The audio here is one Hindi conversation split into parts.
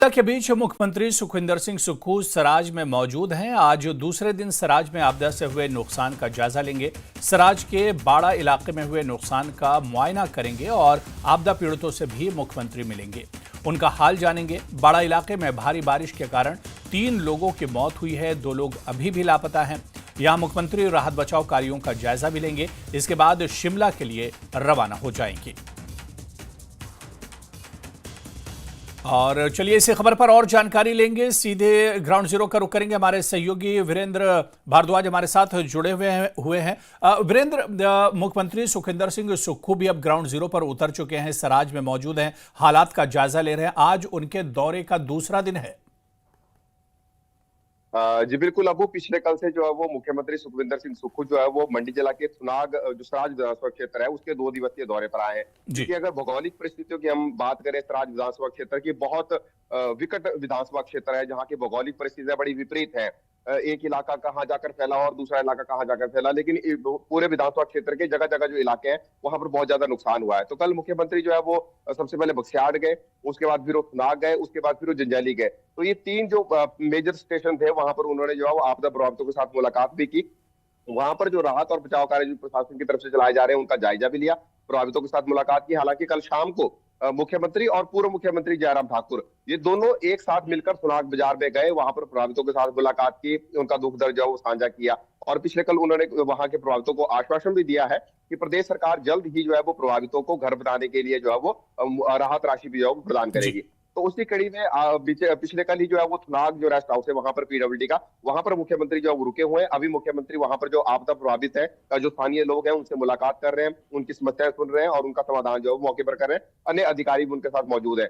के बीच मुख्यमंत्री सुखविंदर सिंह सुक्खू सराज में मौजूद हैं। आज दूसरे दिन सराज में आपदा से हुए नुकसान का जायजा लेंगे। सराज के बाड़ा इलाके में हुए नुकसान का मुआयना करेंगे और आपदा पीड़ितों से भी मुख्यमंत्री मिलेंगे, उनका हाल जानेंगे। बाड़ा इलाके में भारी बारिश के कारण 3 लोगों की मौत हुई है, 2 लोग अभी भी लापता हैं। यहां मुख्यमंत्री राहत बचाव कार्यों का जायजा भी लेंगे। इसके बाद शिमला के लिए रवाना हो जाएंगे। और चलिए इसी खबर पर और जानकारी लेंगे, सीधे ग्राउंड जीरो का रुख करेंगे। हमारे सहयोगी वीरेंद्र भारद्वाज हमारे साथ जुड़े हुए हैं। वीरेंद्र, मुख्यमंत्री सुखविंदर सिंह सुक्खू भी अब ग्राउंड जीरो पर उतर चुके हैं, सराज में मौजूद हैं, हालात का जायजा ले रहे हैं। आज उनके दौरे का दूसरा दिन है। जी बिल्कुल अबू, पिछले कल से जो है वो मुख्यमंत्री सुखविंदर सिंह सुक्खू जो है वो मंडी जिला के थुनाग जो सराज विधानसभा क्षेत्र है उसके 2 दिवसीय दौरे पर आए हैं। क्योंकि अगर भौगोलिक परिस्थितियों की हम बात करें, सराज विधानसभा क्षेत्र की बहुत विकट विधानसभा क्षेत्र है, जहाँ की भौगोलिक परिस्थितियां बड़ी विपरीत है। एक इलाका कहाँ जाकर फैला और दूसरा इलाका कहाँ जाकर फैला, लेकिन पूरे विधानसभा क्षेत्र के जगह जगह जो इलाके हैं वहां पर बहुत ज्यादा नुकसान हुआ है। तो कल मुख्यमंत्री जो है वो सबसे पहले बख्तियार गए, उसके बाद फिर वो थुनाग गए, उसके बाद फिर वो जंजैली गए। तो ये 3 जो मेजर स्टेशन थे वहां पर उन्होंने जो है वो आपदा प्रभावितों के साथ मुलाकात भी की। वहां पर जो राहत और बचाव कार्य जो प्रशासन की तरफ से चलाए जा रहे हैं उनका जायजा भी लिया, प्रभावितों के साथ मुलाकात की। हालांकि कल शाम को मुख्यमंत्री और पूर्व मुख्यमंत्री जयराम ठाकुर ये दोनों एक साथ मिलकर सुनाग बाजार में गए, वहां पर प्रभावितों के साथ मुलाकात की, उनका दुख दर्द जो साझा किया। और पिछले कल उन्होंने वहां के प्रभावितों को आश्वासन भी दिया है कि प्रदेश सरकार जल्द ही जो है वो प्रभावितों को घर बनाने के लिए जो है वो राहत राशि भी जो है वो प्रदान करेगी। तो उसी कड़ी में पिछले कल ही जो है वो थुनाग जो रेस्ट हाउस है वहां पर पीडब्ल्यूडी का, वहां पर मुख्यमंत्री जो है वो रुके हुए हैं। अभी मुख्यमंत्री वहां पर जो आपदा प्रभावित है, जो स्थानीय लोग हैं उनसे मुलाकात कर रहे हैं, उनकी समस्याएं सुन रहे हैं और उनका समाधान जो है मौके पर कर रहे हैं। अन्य अधिकारी भी उनके साथ मौजूद है।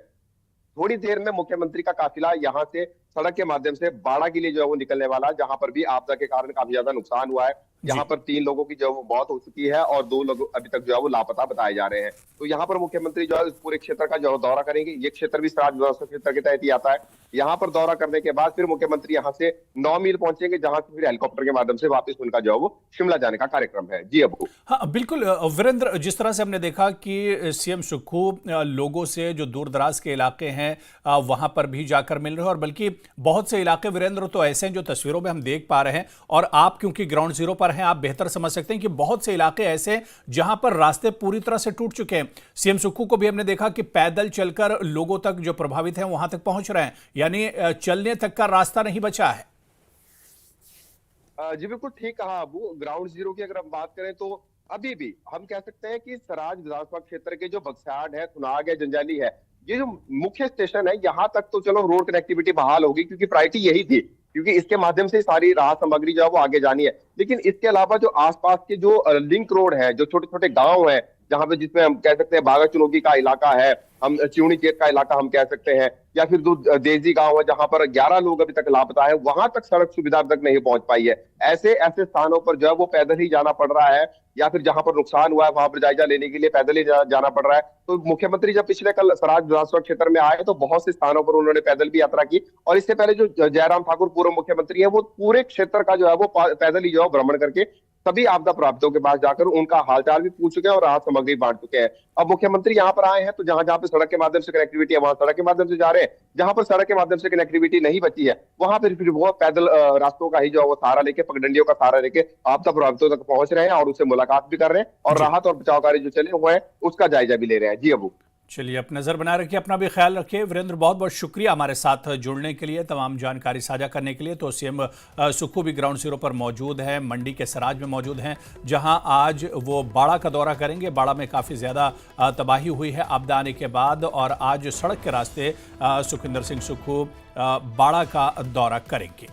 थोड़ी देर में मुख्यमंत्री का काफिला यहाँ से सड़क के माध्यम से बाड़ा के लिए जो है वो निकलने वाला है, जहां पर भी आपदा के कारण काफी ज्यादा नुकसान हुआ है। यहाँ पर 3 लोगों की जो है वो मौत हो चुकी है और 2 लोग अभी तक जो है वो लापता बताए जा रहे हैं। तो यहाँ पर मुख्यमंत्री जो है इस पूरे क्षेत्र का जो दौरा करेंगे। ये क्षेत्र भी सराज विधानसभा क्षेत्र के तहत ही आता है। यहाँ पर दौरा करने के बाद फिर मुख्यमंत्री यहाँ से 9 मील पहुंचेंगे, जहां से फिर हेलीकॉप्टर के माध्यम से वापस उनका जो है वो शिमला जाने का कार्यक्रम है। जी अबू। हाँ बिल्कुल वीरेंद्र, जिस तरह से हमने देखा कि सीएम सुक्खू लोगों से जो दूर दराज के इलाके हैं वहां पर भी जाकर मिल रहे हैं, और बल्कि बहुत से इलाके वीरेंद्र तो ऐसे हैं जो तस्वीरों में हम देख पा रहे हैं, और आप क्योंकि ग्राउंड जीरो पर हैं आप बेहतर समझ सकते हैं कि बहुत से इलाके ऐसे हैं जहां पर रास्ते पूरी तरह से टूट चुके हैं। सीएम सुक्खू को भी हमने देखा कि पैदल चलकर लोगों तक जो प्रभावित हैं वहां तक पहुंच रहे हैं, यानी चलने तक का रास्ता नहीं बचा है। जी बिल्कुल ठीक कहा अबू। ग्राउंड जीरो की अगर हम बात करें तो अभी भी हम कह सकते हैं कि सराज विधानसभा क्षेत्र के जो बक्साड़ है, थुनाग है, जंजैली है, ये जो मुख्य स्टेशन है यहाँ तक तो चलो रोड कनेक्टिविटी बहाल होगी, क्योंकि प्रायोरिटी यही थी, क्योंकि इसके माध्यम से सारी राहत सामग्री जो है वो आगे जानी है। लेकिन इसके अलावा जो आसपास के जो लिंक रोड है, जो छोटे छोटे गांव हैं, जहां पे जिसमें हम कह सकते हैं बागा चुनोगी का इलाका है, हम चिवनी खेत का इलाका हम कह सकते हैं, या फिर जो देजी गांव है जहां पर 11 लोग अभी तक लापता है, वहां तक सड़क सुविधा तक नहीं पहुंच पाई है। ऐसे ऐसे स्थानों पर जो है वो पैदल ही जाना पड़ रहा है, या फिर जहां पर नुकसान हुआ है वहां पर जायजा लेने के लिए पैदल ही जाना पड़ रहा है। तो मुख्यमंत्री जब पिछले कल सराज विधानसभा क्षेत्र में आए तो बहुत से स्थानों पर उन्होंने पैदल भी यात्रा की, और इससे पहले जो जयराम ठाकुर पूर्व मुख्यमंत्री है वो पूरे क्षेत्र का जो है वो पैदल ही जो है भ्रमण करके सभी आपदा प्रभावितों के पास जाकर उनका हालचाल भी पूछ चुके हैं और राहत सामग्री बांट चुके हैं। अब मुख्यमंत्री यहाँ पर आए हैं तो जहां जहां पे सड़क के माध्यम से कनेक्टिविटी है वहां सड़क के माध्यम से जा रहे हैं, जहां पर सड़क के माध्यम से कनेक्टिविटी नहीं बची है वहां पर फिर वो पैदल रास्तों का ही जो है वो सहारा लेके, पगडंडियों का सहारा लेके आपदा प्रभावितों तक पहुंच रहे हैं और उससे मुलाकात भी कर रहे हैं और राहत और बचाव कार्य जो चले हुए हैं उसका जायजा भी ले रहे हैं। जी अबू। चलिए, आप नजर बनाए रखिए, अपना भी ख्याल रखिए। वीरेंद्र, बहुत बहुत शुक्रिया हमारे साथ जुड़ने के लिए, तमाम जानकारी साझा करने के लिए। तो सीएम सुक्खू भी ग्राउंड जीरो पर मौजूद हैं, मंडी के सराज में मौजूद हैं, जहां आज वो बाड़ा का दौरा करेंगे। बाड़ा में काफ़ी ज़्यादा तबाही हुई है आपदा आने के बाद, और आज सड़क के रास्ते सुखविंदर सिंह सुक्खू बाड़ा का दौरा करेंगे।